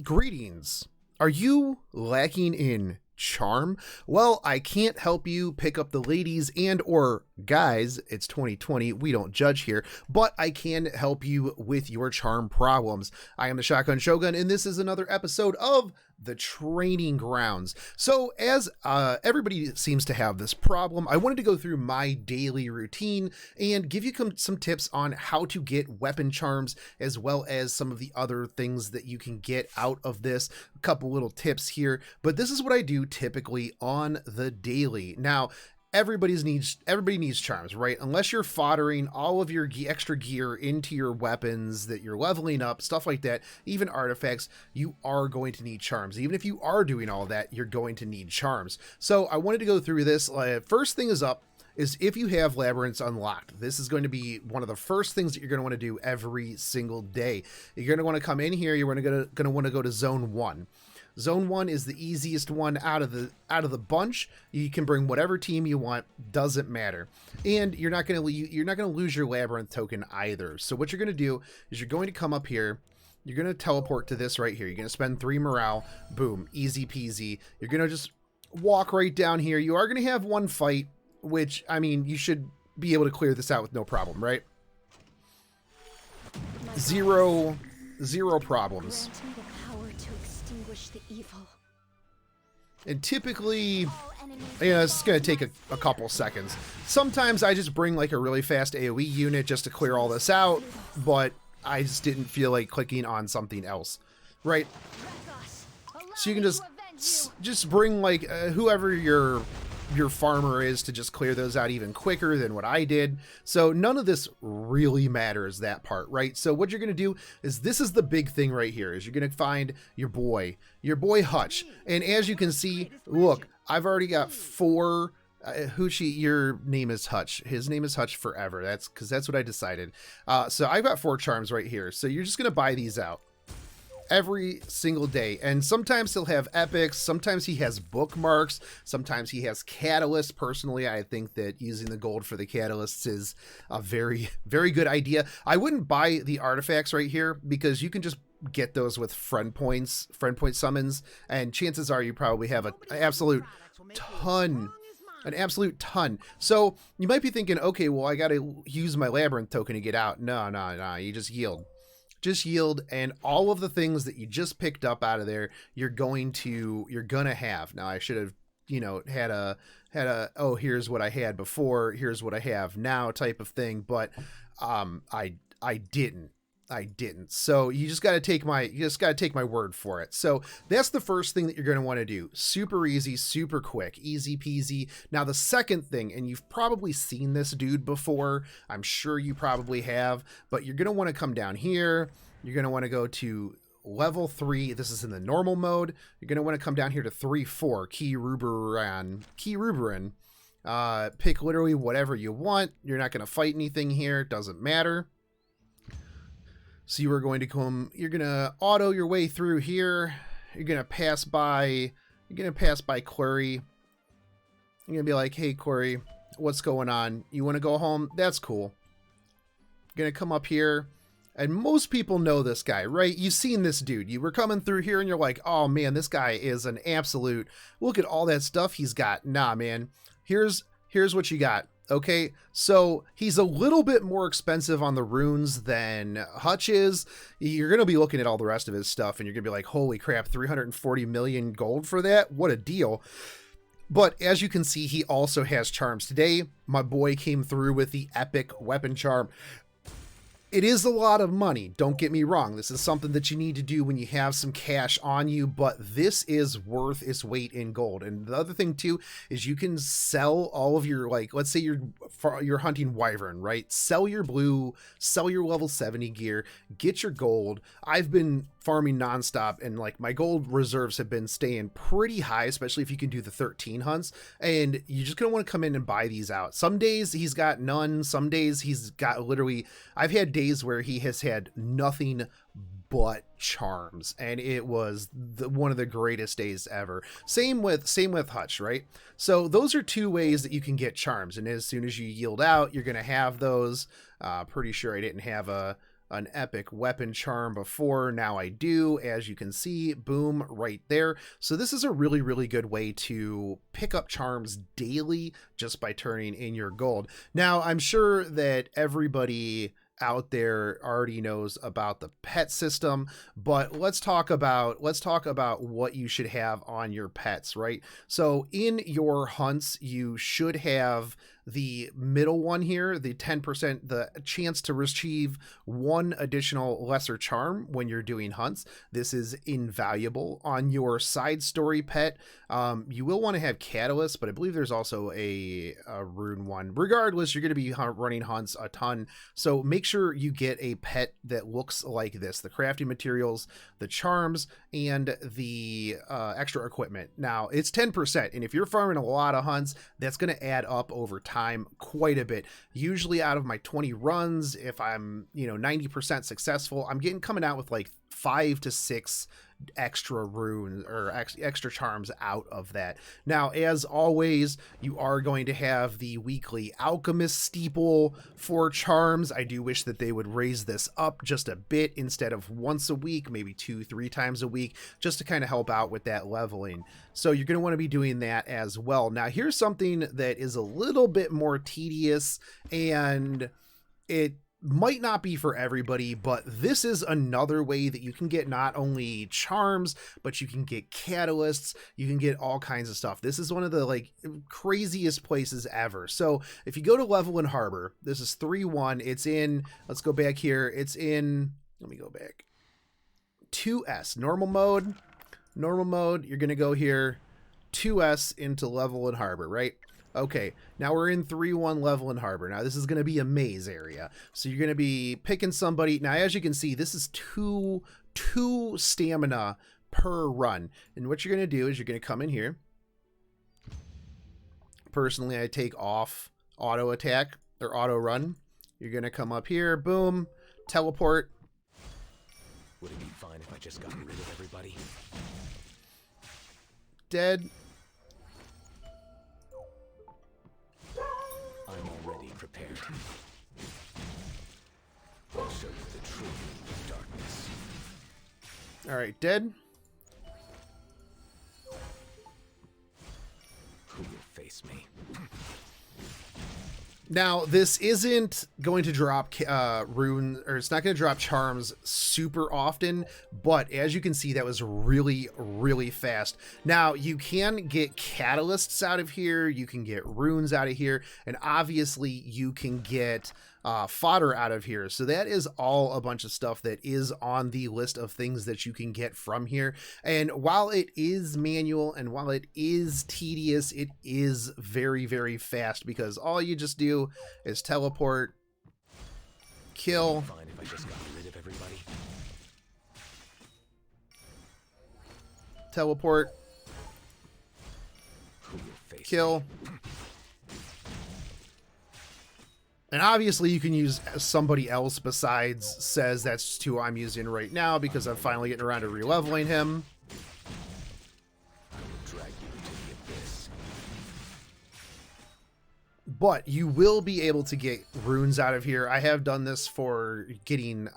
Greetings. Are you lacking in charm? Well, I can't help you pick up the ladies and or guys. It's 2020. We don't judge here, but I can help you with your charm problems. I am the Shogun, and this is another episode of the training grounds. So as everybody seems to have this problem, I wanted to go through my daily routine and give you some tips on how to get weapon charms, as well as some of the other things that you can get out of this. A couple little tips here, but this is what I do typically on the daily. Now, everybody needs charms, right? Unless you're foddering all of your extra gear into your weapons that you're leveling up, stuff like that, even artifacts, you are going to need charms. Even if you are doing all that, you're going to need charms. So I wanted to go through this. First thing is if you have labyrinths unlocked. This is going to be one of the first things that you're going to want to do every single day. You're going to want to come in here. You're going to want to go to zone 1. Zone 1 is the easiest one out of the bunch. You can bring whatever team you want, doesn't matter. And you're not going to lose your labyrinth token either. So what you're going to do is you're going to come up here. You're going to teleport to this right here. You're going to spend 3 morale. Boom, easy peasy. You're going to just walk right down here. You are going to have one fight, which, I mean, you should be able to clear this out with no problem, right? Zero problems. The evil. And typically, it's going to take a couple seconds. Sometimes I just bring like a really fast AoE unit just to clear all this out, but I just didn't feel like clicking on something else, right? So you can just bring like whoever your farmer is to just clear those out even quicker than what I did. So none of this really matters, that part, right? So what you're going to do is, this is the big thing right here, is you're going to find your boy Hutch. And as you can see, look, I've already got 4 your name is Hutch. His name is Hutch forever. That's because that's what I decided. So I've got 4 charms right here. So you're just going to buy these out every single day, and sometimes he'll have epics, sometimes he has bookmarks, sometimes he has catalysts. Personally, I think that using the gold for the catalysts is a very, very good idea. I wouldn't buy the artifacts right here because you can just get those with friend point summons, and chances are you probably have an absolute ton. So you might be thinking, okay, well, I got to use my labyrinth token to get out. No, you just yield. And all of the things that you just picked up out of there, you're gonna have. Now I should have, had a oh, here's what I had before, here's what I have now type of thing, but I didn't. So you just got to take my word for it. So that's the first thing that you're going to want to do. Super easy, super quick, easy peasy. Now the second thing, and you've probably seen this dude before, I'm sure you probably have, but you're going to want to come down here. You're going to want to go to level 3. This is in the normal mode. You're going to want to come down here to 3-4 Key Ruberan. Pick literally whatever you want. You're not going to fight anything here. It doesn't matter. So you are going to you're going to auto your way through here. You're going to pass by Clary. You're going to be like, hey, Clary, what's going on? You want to go home? That's cool. You're going to come up here. And most people know this guy, right? You've seen this dude. You were coming through here and you're like, oh man, this guy is an absolute, look at all that stuff he's got. Nah, man, here's what you got. Okay, so he's a little bit more expensive on the runes than Hutch is. You're going to be looking at all the rest of his stuff and you're going to be like, holy crap, 340 million gold for that? What a deal. But as you can see, he also has charms. Today, my boy came through with the epic weapon charm. It is a lot of money, don't get me wrong. This is something that you need to do when you have some cash on you, but this is worth its weight in gold. And the other thing too is you can sell all of your, like, let's say you're hunting wyvern, right? Sell your blue, sell your level 70 gear, get your gold. I've been farming nonstop and like my gold reserves have been staying pretty high, especially if you can do the 13 hunts, and you're just gonna want to come in and buy these out. Some days he's got none, some days he's got literally, I've had days where he has had nothing but charms, and it was one of the greatest days ever. Same with Hutch, right? So those are 2 ways that you can get charms, and as soon as you yield out, you're gonna have those. Pretty sure I didn't have a an epic weapon charm before. Now I do, as you can see, boom, right there. So this is a really, really good way to pick up charms daily just by turning in your gold. Now, I'm sure that everybody out there already knows about the pet system, but let's talk about what you should have on your pets, right? So in your hunts, you should have the middle one here, the 10%, the chance to receive one additional lesser charm when you're doing hunts. This is invaluable. On your side story pet, you will want to have Catalyst, but I believe there's also a rune one. Regardless, you're going to be running hunts a ton, so make sure you get a pet that looks like this: the crafting materials, the charms, and the extra equipment. Now, it's 10%, and if you're farming a lot of hunts, that's going to add up over time quite a bit. Usually out of my 20 runs, if I'm 90% successful, I'm coming out with like 5 to 6 extra runes or extra charms out of that. Now, as always, you are going to have the weekly alchemist steeple for charms. I do wish that they would raise this up just a bit instead of once a week, maybe 2-3 times a week, just to kind of help out with that leveling. So you're going to want to be doing that as well. Now, here's something that is a little bit more tedious, and it might not be for everybody, but this is another way that you can get not only charms, but you can get catalysts, you can get all kinds of stuff. This is one of the craziest places ever. So if you go to Level in Harbor, this is 3-1. It's in, let's go back here. It's in, let me go back. 2S, normal mode. You're going to go here, 2S into Level in Harbor, right? Okay, now we're in 3-1 Level in Harbor. Now this is going to be a maze area. So you're going to be picking somebody. Now, as you can see, this is two stamina per run. And what you're going to do is you're going to come in here. Personally, I take off auto attack or auto run. You're going to come up here, boom, teleport. Would it be fine if I just got rid of everybody? Dead. I'm already prepared. I'll show you the true meaning of darkness. All right, dead. Who will face me? Now, this isn't going to drop runes, or it's not going to drop charms super often, but as you can see, that was really, really fast. Now, you can get catalysts out of here, you can get runes out of here, and obviously you can get fodder out of here. So that is all a bunch of stuff that is on the list of things that you can get from here. And while it is manual and while it is tedious, it is very, very fast, because all you just do is teleport, kill. Fine if I just got rid of everybody. Teleport, Who will face kill. me? And obviously you can use somebody else besides Says. That's who I'm using right now because I'm finally getting around to re-leveling him. I will drag you into the abyss. But you will be able to get runes out of here. I have done this for getting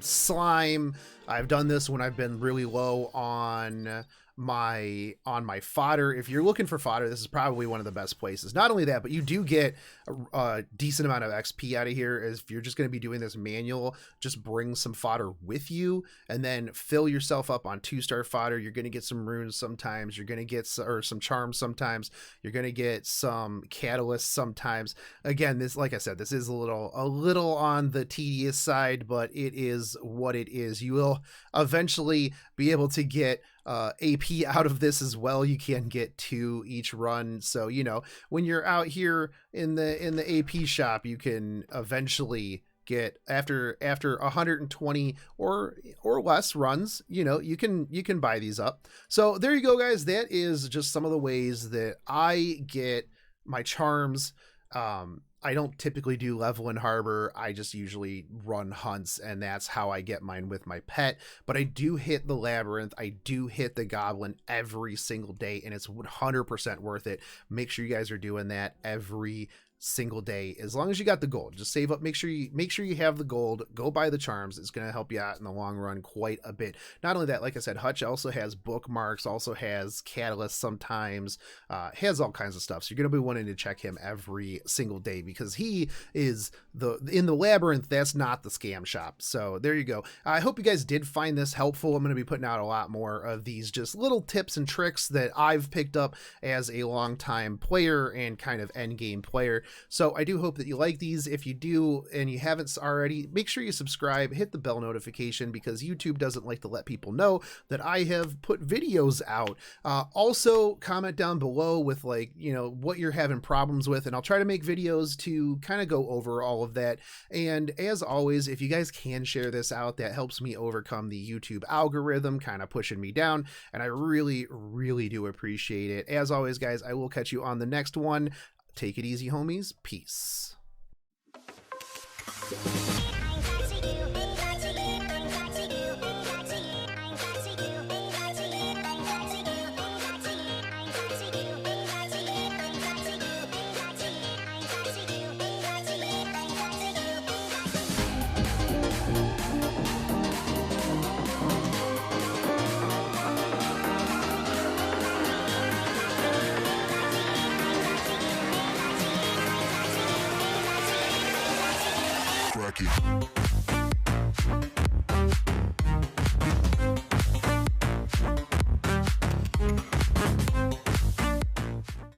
slime. I've done this when I've been really low on my fodder. If you're looking for fodder, this is probably one of the best places. Not only that, but you do get a decent amount of XP out of here. As if you're just going to be doing this manual, just bring some fodder with you and then fill yourself up on 2-star fodder. You're going to get some runes sometimes. You're going to get some charms sometimes. You're going to get some catalysts sometimes. Again, this, like I said, this is a little on the tedious side, but it is what it is. You will eventually be able to get AP out of this as well. You can get 2 each run. So, when you're out here in the AP shop, you can eventually get after 120 or less runs, you can buy these up. So there you go, guys. That is just some of the ways that I get my charms. I don't typically do Level in Harbor. I just usually run hunts, and that's how I get mine with my pet. But I do hit the labyrinth. I do hit the goblin every single day, and it's 100% worth it. Make sure you guys are doing that every single day, as long as you got the gold. Just save up, make sure you have the gold, go buy the charms. It's going to help you out in the long run quite a bit. Not only that, like I said, Hutch also has bookmarks, also has catalysts sometimes, has all kinds of stuff. So you're going to be wanting to check him every single day, because he is in the labyrinth. That's not the scam shop. So there you go. I hope you guys did find this helpful. I'm going to be putting out a lot more of these just little tips and tricks that I've picked up as a longtime player and kind of end game player. So I do hope that you like these. If you do and you haven't already, make sure you subscribe, hit the bell notification, because YouTube doesn't like to let people know that I have put videos out. Also comment down below with, like, you know, what you're having problems with, and I'll try to make videos to kind of go over all of that. And as always, if you guys can share this out, that helps me overcome the YouTube algorithm kind of pushing me down, and I really, really do appreciate it. As always, guys, I will catch you on the next one. Take it easy, homies. Peace. Crack it.